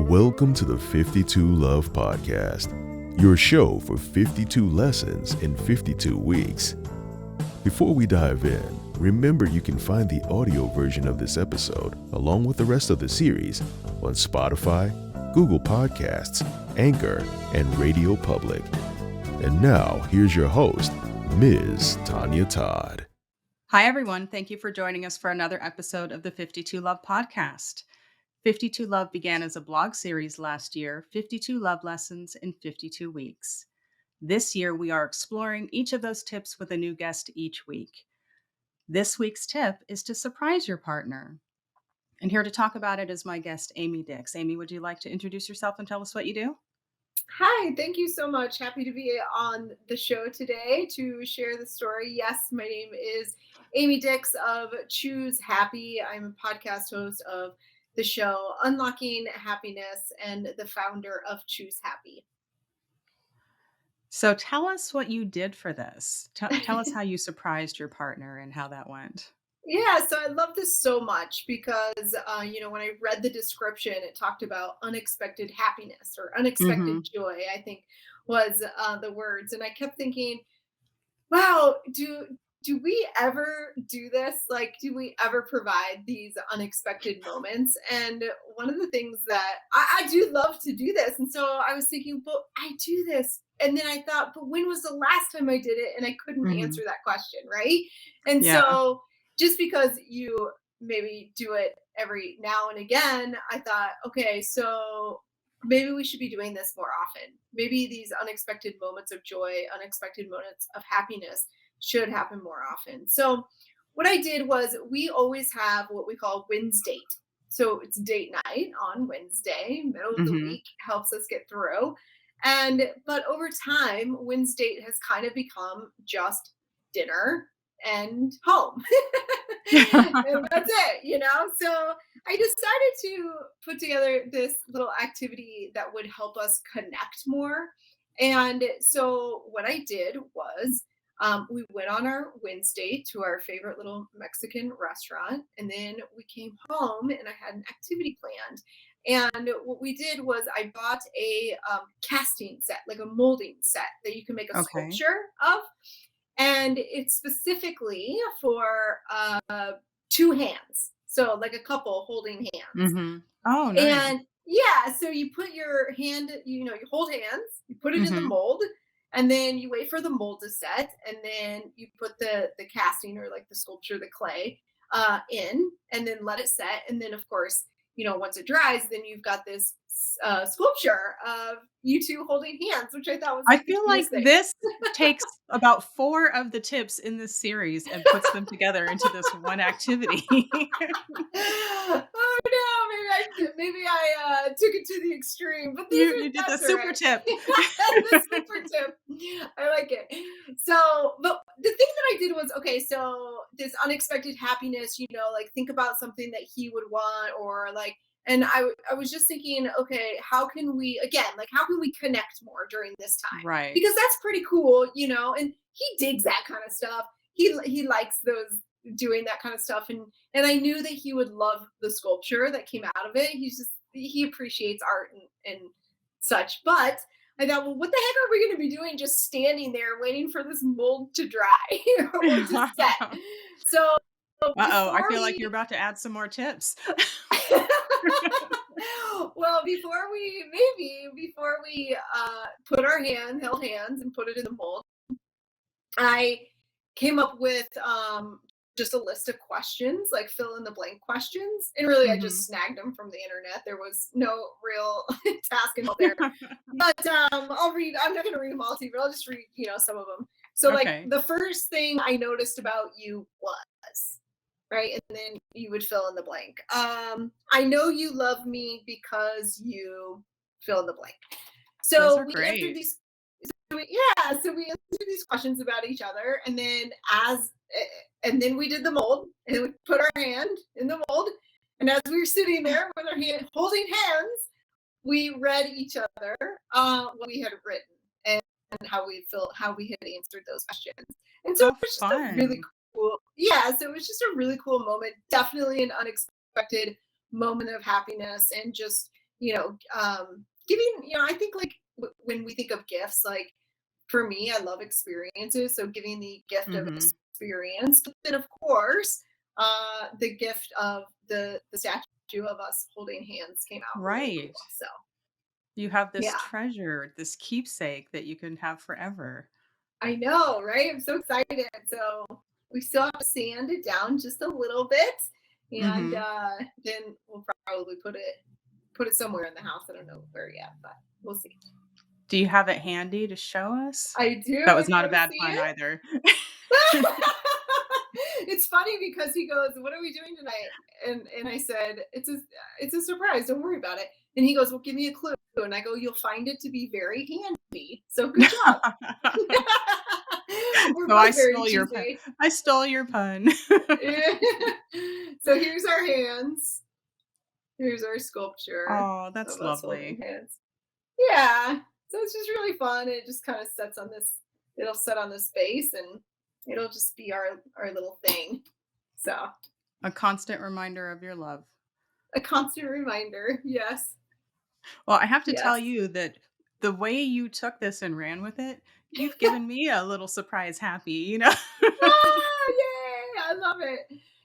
Welcome to the 52 Love Podcast, your show for 52 lessons in 52 weeks. Before we dive in, remember you can find the audio version of this episode, along with the rest of the series, on Spotify, Google Podcasts, Anchor, and Radio Public. And now, here's your host, Ms. Tonya Todd. Hi, everyone. Thank you for joining us for another episode of the 52 Love Podcast. 52 Love began as a blog series last year, 52 Love Lessons in 52 Weeks. This year, we are exploring each of those tips with a new guest each week. This week's tip is to surprise your partner. And here to talk about it is my guest, Amy Dix. Amy, would you like to introduce yourself and tell us what you do? Hi, thank you so much. Happy to be on the show today to share the story. Yes, my name is Amy Dix of Choose Happy. I'm a podcast host of the show Unlocking Happiness and the founder of Choose Happy. So tell us what you did for this. Tell us how you surprised your partner and how that went. Yeah, so I love this so much because, when I read the description, it talked about unexpected happiness or unexpected joy, I think was the words. And I kept thinking, wow, do we ever do this? Like, do we ever provide these unexpected moments? And one of the things that I do love to do this. And so I was thinking, well, I do this. And then I thought, but when was the last time I did it? And I couldn't answer that question, right? And so just because you maybe do it every now and again, I thought, okay, so maybe we should be doing this more often. Maybe these unexpected moments of joy, unexpected moments of happiness should happen more often. So what I did was we always have what we call Wednesday. So it's date night on Wednesday, middle of the week, helps us get through. But over time, Wednesday has kind of become just dinner and home. And that's it, So I decided to put together this little activity that would help us connect more. And so what I did was we went on our Wednesday to our favorite little Mexican restaurant, and then we came home and I had an activity planned. And what we did was I bought a casting set, like a molding set that you can make a sculpture of. And it's specifically for two hands. So like a couple holding hands. Oh, nice. And yeah, so you put your hand, you hold hands, you put it in the mold, and then you wait for the mold to set, and then you put the casting or like the sculpture, the clay in, and then let it set. And then of course, once it dries, then you've got this sculpture of you two holding hands, which I thought was I feel like this takes about 4 of the tips in this series and puts them together into this one activity. Oh no, maybe I took it to the extreme, but you did the super tip. The super tip. I like it. So, but the thing that I did was, okay, so this unexpected happiness, like think about something that he would want, or like, and I was just thinking, okay, how can we connect more during this time? Right. Because that's pretty cool, and he digs that kind of stuff. He likes those, doing that kind of stuff. And I knew that he would love the sculpture that came out of it. He appreciates art and such. But I thought, well, what the heck are we going to be doing just standing there waiting for this mold to dry or to set? So, I feel like you're about to add some more tips. Well, before we put our held hands and put it in the mold, I came up with just a list of questions, like fill in the blank questions. And really, I just snagged them from the internet. There was no real task involved there. But I'm not going to read them all to you, but I'll just read, some of them. So like the first thing I noticed about you was, right? And then you would fill in the blank. I know you love me because you fill in the blank. So we answered these. So we answered these questions about each other, and then we did the mold, and we put our hand in the mold, and as we were sitting there with our hand holding hands, we read each other what we had written and how we had answered those questions. And so it was just a really cool, so it was just a really cool moment. Definitely an unexpected moment of happiness, and just giving, I think like when we think of gifts, like for me, I love experiences. So giving the gift of Mhm. experience, but then of course, the gift of the statue of us holding hands came out really cool. Right. So You have this yeah, treasure, this keepsake that you can have forever. I know, right? I'm so excited. So we still have to sand it down just a little bit, and Mhm. then we'll probably put it somewhere in the house. I don't know where yet, but we'll see. Do you have it handy to show us? I do. That You was not a want to bad see pun it? either. It's funny because he goes, "What are we doing tonight?" And I said, "It's a surprise. Don't worry about it." And he goes, "Well, give me a clue." And I go, "You'll find it to be very handy. So good job." We're So I both very stole your pun. cheesy. I stole your pun. So here's our hands. Here's our sculpture Oh, of that's us holding lovely. hands. Yeah. So it's just really fun. It just kind of sets on this. It'll set on this base, and it'll just be our little thing. So A constant reminder of your love. a constant reminder. Yes. Well, I have to tell Yes. you that the way you took this and ran with it, you've given me a little surprise happy. Ah, yay! I love it.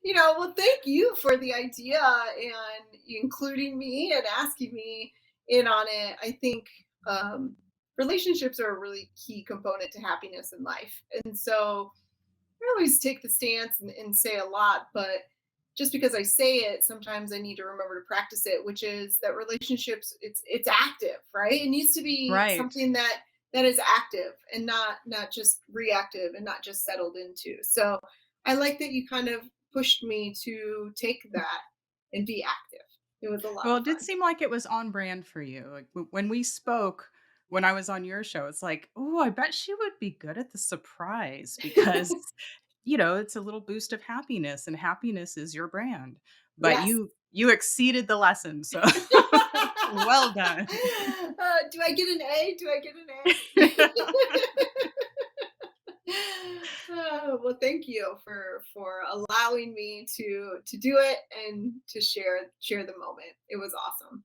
Well, thank you for the idea and including me and asking me in on it. I think relationships are a really key component to happiness in life. And so I always take the stance and say a lot, but just because I say it, sometimes I need to remember to practice it, which is that relationships, it's active, right? It needs to be Right. something that is active and not just reactive and not just settled into. So I like that you kind of pushed me to take that and be active. It was a lot Well, of it did fun. seem like it was on brand for you. Like when we spoke, when I was on your show, it's like, oh, I bet she would be good at the surprise because, it's a little boost of happiness and happiness is your brand. But Yes. you exceeded the lesson. So well done. Do I get an A? Do I get an A? Well, thank you for allowing me to do it and to share the moment. It was awesome.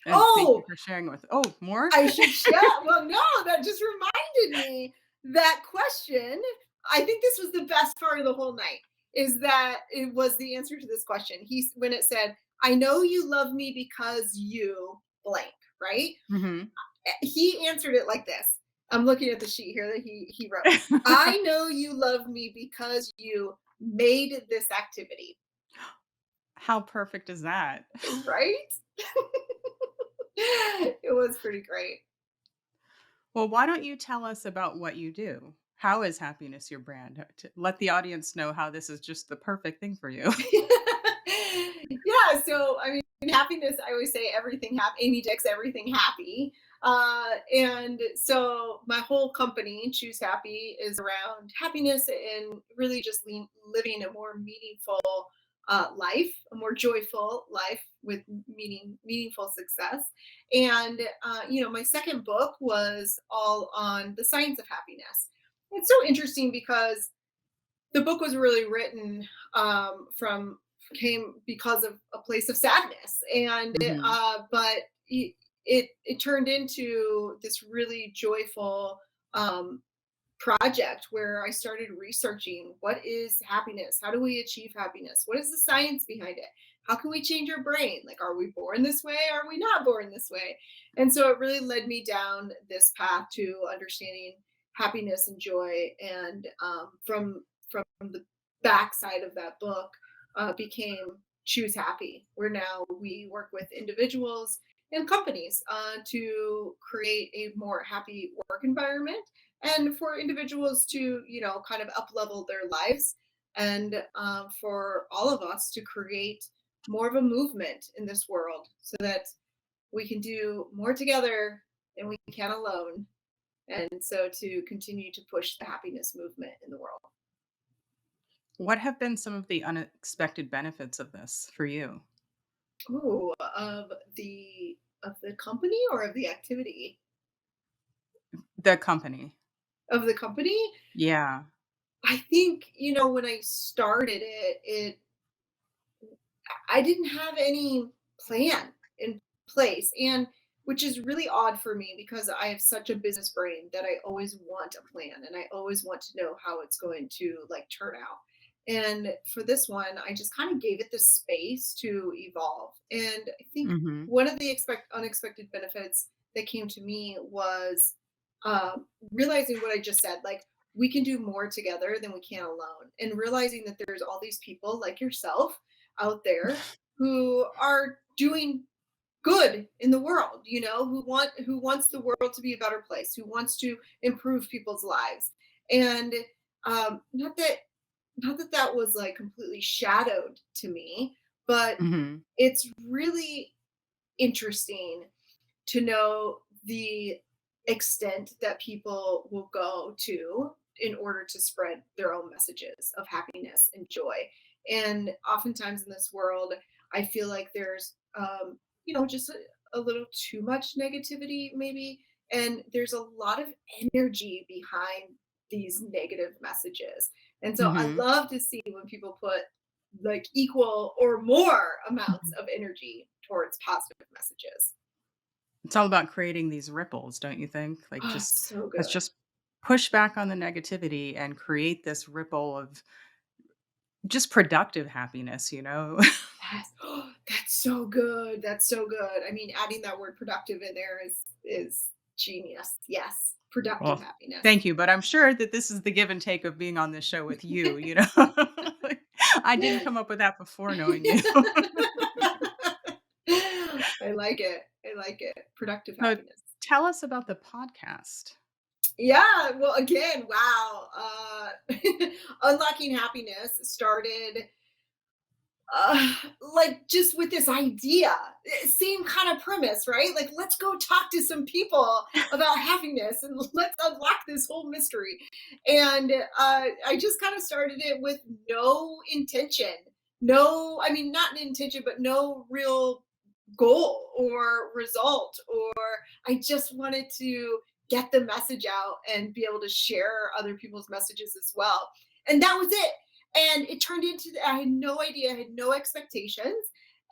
And thank you Oh, for sharing with. Oh, more? I should share. Well, no, that just reminded me that question. I think this was the best part of the whole night. Is that it was the answer to this question. When it said, "I know you love me because you blank," right? Mhm. He answered it like this. I'm looking at the sheet here that he wrote. I know you love me because you made this activity, How perfect is that? right? It was pretty great. Well, why don't you tell us about what you do? How is happiness your brand? To let the audience know how this is just the perfect thing for you. Yeah, so I mean, happiness. I always say everything happy. Amy Dix, everything happy. And so my whole company, Choose Happy, is around happiness and really just living a more meaningful life, a more joyful life with meaningful success. And my second book was all on the science of happiness. It's so interesting because the book was really written from came because of a place of sadness, and Mhm. but it turned into this really joyful um, project where I started researching what is happiness? How do we achieve happiness? What is the science behind it? How can we change our brain? Like, are we born this way? Are we not born this way? And so it really led me down this path to understanding happiness and joy. And from the backside of that book became Choose Happy, where now we work with individuals and companies to create a more happy work environment and for individuals to kind of up level their lives and for all of us to create more of a movement in this world so that we can do more together than we can alone, and so to continue to push the happiness movement in the world. What have been some of the unexpected benefits of this for you? Ooh, of the company or of the activity? The company. Of the company, Yeah. I think when I started it I didn't have any plan in place. And which is really odd for me because I have such a business brain that I always want a plan and I always want to know how it's going to like turn out. And for this one, I just kind of gave it the space to evolve. And I think Mhm. one of the unexpected benefits that came to me was realizing what I just said, like we can do more together than we can alone, and realizing that there's all these people like yourself out there who are doing good in the world, who wants the world to be a better place, who wants to improve people's lives. And not that that was like completely shadowed to me, but Mhm. it's really interesting to know the extent that people will go to in order to spread their own messages of happiness and joy. And oftentimes in this world, I feel like there's, just a little too much negativity, maybe. And there's a lot of energy behind these negative messages. And so I Mhm. love to see when people put like equal or more amounts Mhm. of energy towards positive messages. It's all about creating these ripples, don't you think? Like, Oh, just so let's good. just push back on the negativity and create this ripple of just productive happiness, you know? Yes. Oh, that's so good. That's so good. I mean, adding that word productive in there is genius. Yes. Productive Well, happiness. thank you, but I'm sure that this is the give and take of being on this show with you, you know? Like, I didn't come up with that before knowing you. I like it. I like it. Productive So happiness. tell us about the podcast. Yeah, well, again, wow. Unlocking Happiness started like just with this idea, same kind of premise, right? Like, let's go talk to some people about happiness and let's unlock this whole mystery. And I just kind of started it with no intention, no, I mean, not an intention, but no real goal or result, or I just wanted to get the message out and be able to share other people's messages as well. And that was it. And it turned into, I had no idea, I had no expectations.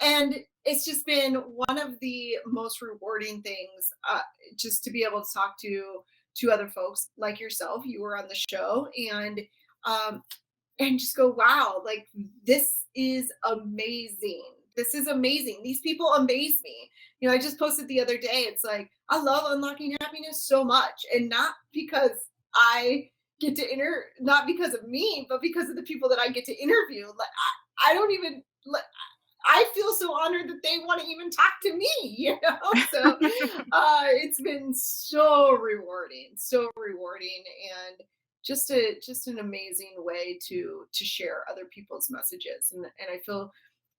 And it's just been one of the most rewarding things, just to be able to talk to other folks like yourself. You were on the show, um, and just go, wow, like this is amazing. This is amazing. These people amaze me. I just posted the other day. It's like, I love unlocking happiness so much. And not because I get to not because of me, but because of the people that I get to interview. Like, I don't even, like, I feel so honored that they want to even talk to me, So it's been so rewarding, and just an amazing way to share other people's messages, and I feel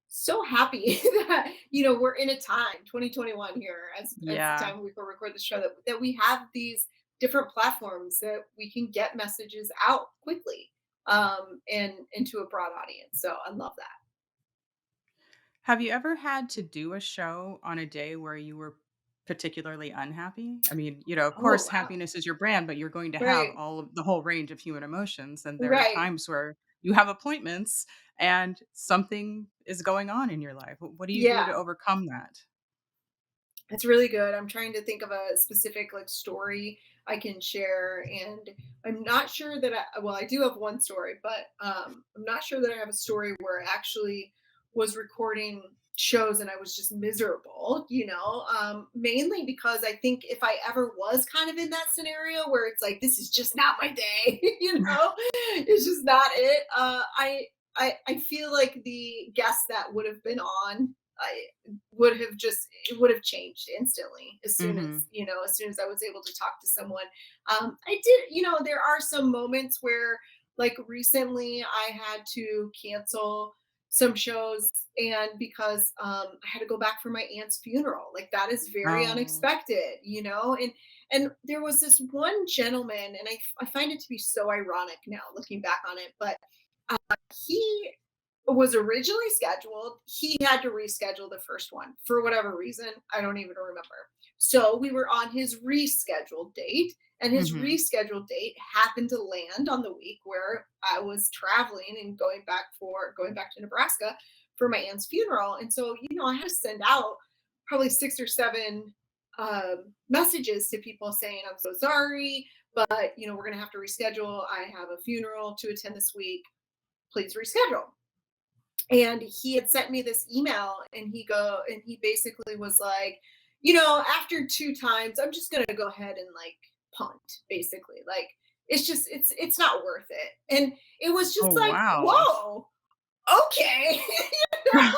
so happy that we're in a time 2021 here as the Yeah. time we record the show that we have these different platforms that we can get messages out quickly, and to a broad audience. So I love that. Have you ever had to do a show on a day where you were particularly unhappy? I mean, of Oh, course, wow. happiness is your brand, but you're going to have Right. all of the whole range of human emotions. And there are Right. times where you have appointments and something is going on in your life. What do you do to Yeah. overcome that? It's really good. I'm trying to think of a specific like story I can share, and I'm not sure that I do have one story, but I'm not sure that I have a story where I actually was recording shows and I was just miserable, mainly because I think if I ever was kind of in that scenario where it's like this is just not my day, it's just not it. I feel like the guests that would have been on, I it would have changed instantly Mhm. as soon as I was able to talk to someone. I did, there are some moments where, like recently, I had to cancel some shows, and because I had to go back for my aunt's funeral, like that is very Oh. unexpected, and there was this one gentleman, and I find it to be so ironic now looking back on it, but he was originally scheduled. He had to reschedule the first one for whatever reason. I don't even remember. So we were on his rescheduled date, and his Mhm. rescheduled date happened to land on the week where I was traveling and going back to Nebraska for my aunt's funeral. And so, I had to send out probably 6 or 7 messages to people saying, I'm so sorry, but we're going to have to reschedule. I have a funeral to attend this week. Please reschedule. And he had sent me this email, and he basically was like, after 2 times, I'm just going to go ahead and like punt, basically. Like, it's not worth it. And it was just Oh, like, wow. whoa, okay. And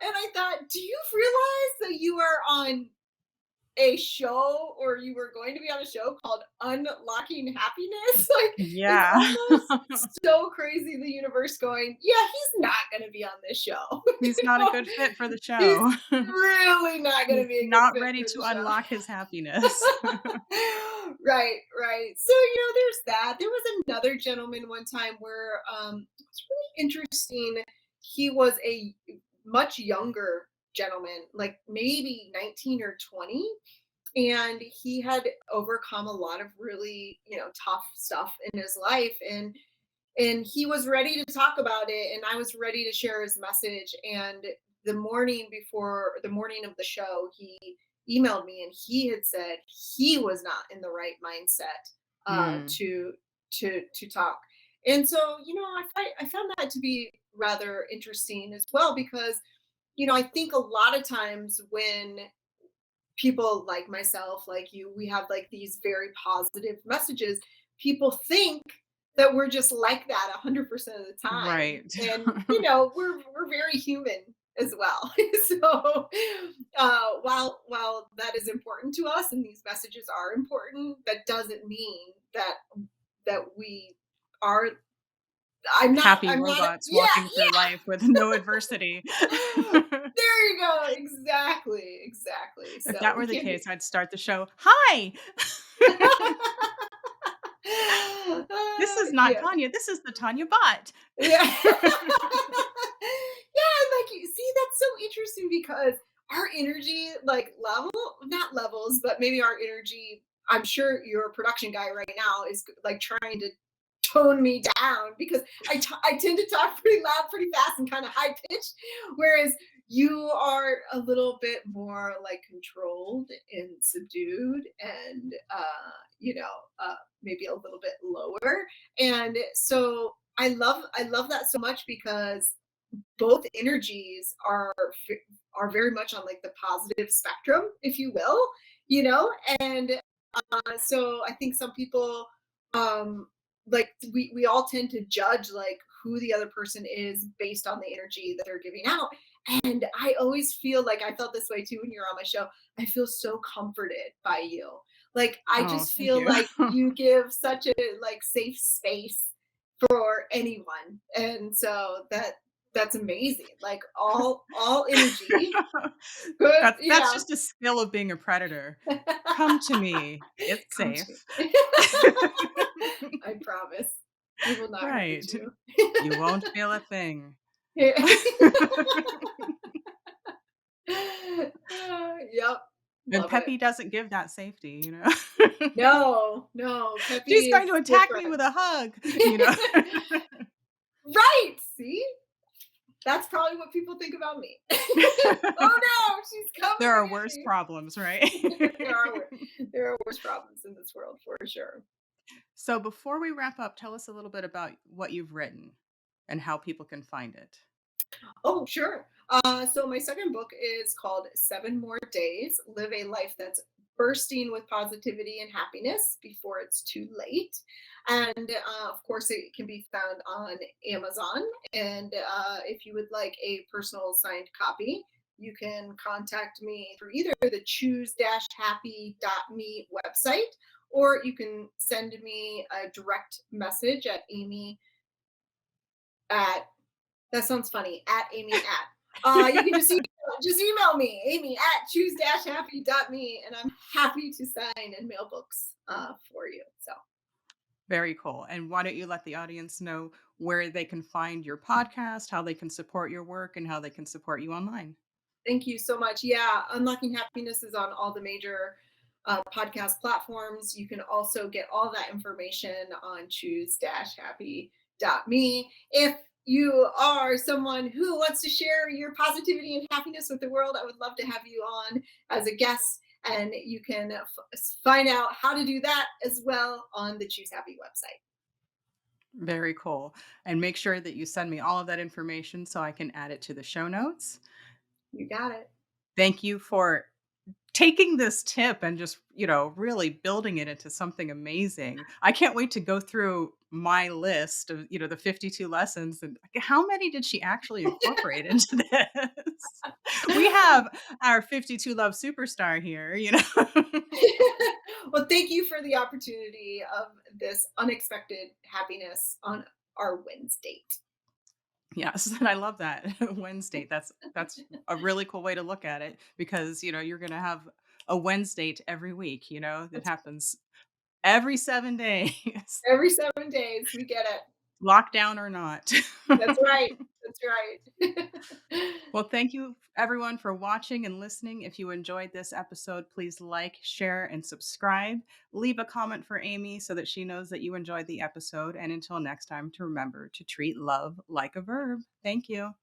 I thought, do you realize that you are on a show, or you were going to be on a show called Unlocking Happiness? Like, it's Yeah. almost so crazy, the universe going, yeah, he's not going to be on this show. He's not a good fit for the He's show. really not going He's to be a good not fit ready for to the show. unlock his happiness. Right. So, there's that. There was another gentleman one time where it's really interesting. He was a much younger gentleman, like maybe 19 or 20. And he had overcome a lot of really, tough stuff in his life. And he was ready to talk about it, and I was ready to share his message. And the morning of the show, he emailed me, and he had said he was not in the right mindset Mm, to talk. And so, I found that to be rather interesting as well, because I think a lot of times when people like myself, like you, we have like these very positive messages, people think that we're just like that 100% of the time. right. And we're very human as well. So while that is important to us, and these messages are important, that doesn't mean that we are. Happy I'm not robots yeah, walking through yeah. life with no adversity. There you go. Exactly. If So that we were the can't case, be. I'd start the show, "Hi! This is not Yeah. Tanya, this is the Tanya bot." Yeah. Yeah, and like, you see, that's so interesting, because our energy, like, not levels, but maybe our energy, I'm sure your production guy right now is like trying to tone me down, because I tend to talk pretty loud, pretty fast, and kind of high pitched, whereas you are a little bit more like controlled and subdued, and maybe a little bit lower. And so I love that so much, because both energies are very much on like the positive spectrum, if you will, you know. And so I think some people, like, we all tend to judge like who the other person is based on the energy that they're giving out. And I always feel like, I felt this way too when you're on my show, I feel so comforted by you. Like, I Oh, just thank feel you. like you give such a like safe space for anyone. And so that's amazing. Like, all energy, good, That's just a skill of being a predator. "Come to me. It's come to me. safe." I promise I will not hurt Right. you. You won't feel a thing. Yeah. Yep, And love it. Peppy doesn't give that safety, No, She's Peppy going is to attack me different. with a hug. Right, see? That's probably what people think about me. Oh no, she's coming There to are get worse me. problems, right? There are worse problems in this world, for sure. So before we wrap up, tell us a little bit about what you've written and how people can find it. Oh, sure. So my second book is called 7 More Days: Live a Life That's Bursting with Positivity and Happiness Before It's Too Late. And of course, it can be found on Amazon. And if you would like a personal signed copy, you can contact me through either the choose-happy.me website, or you can send me a direct message at Amy at that sounds funny. At Amy at. You can just email me, Amy at choose-happy.me, and I'm happy to sign and mail books for you. So Very cool. And why don't you let the audience know where they can find your podcast, how they can support your work, and how they can support you online? thank you so much. Yeah, Unlocking Happiness is on all the major podcast platforms. You can also get all that information on choose-happy.me. If you are someone who wants to share your positivity and happiness with the world, I would love to have you on as a guest. And you can find out how to do that as well on the Choose Happy website. Very cool. And make sure that you send me all of that information so I can add it to the show notes. You got it. Thank you for taking this tip and just, really building it into something amazing. I can't wait to go through my list of, the 52 lessons and how many did she actually incorporate into this? We have our 52 Love superstar here. Well, thank you for the opportunity of this unexpected happiness on our Wednesday. Yes, and I love that. Wednesday. That's a really cool way to look at it because, you're going to have a Wednesday every week, that happens every 7 days, Every 7 days, we get it. lockdown or not. That's right. That's right. Well, thank you everyone for watching and listening. If you enjoyed this episode, please like, share, and subscribe. Leave a comment for Amy so that she knows that you enjoyed the episode. And until next time, to remember to treat love like a verb. Thank you.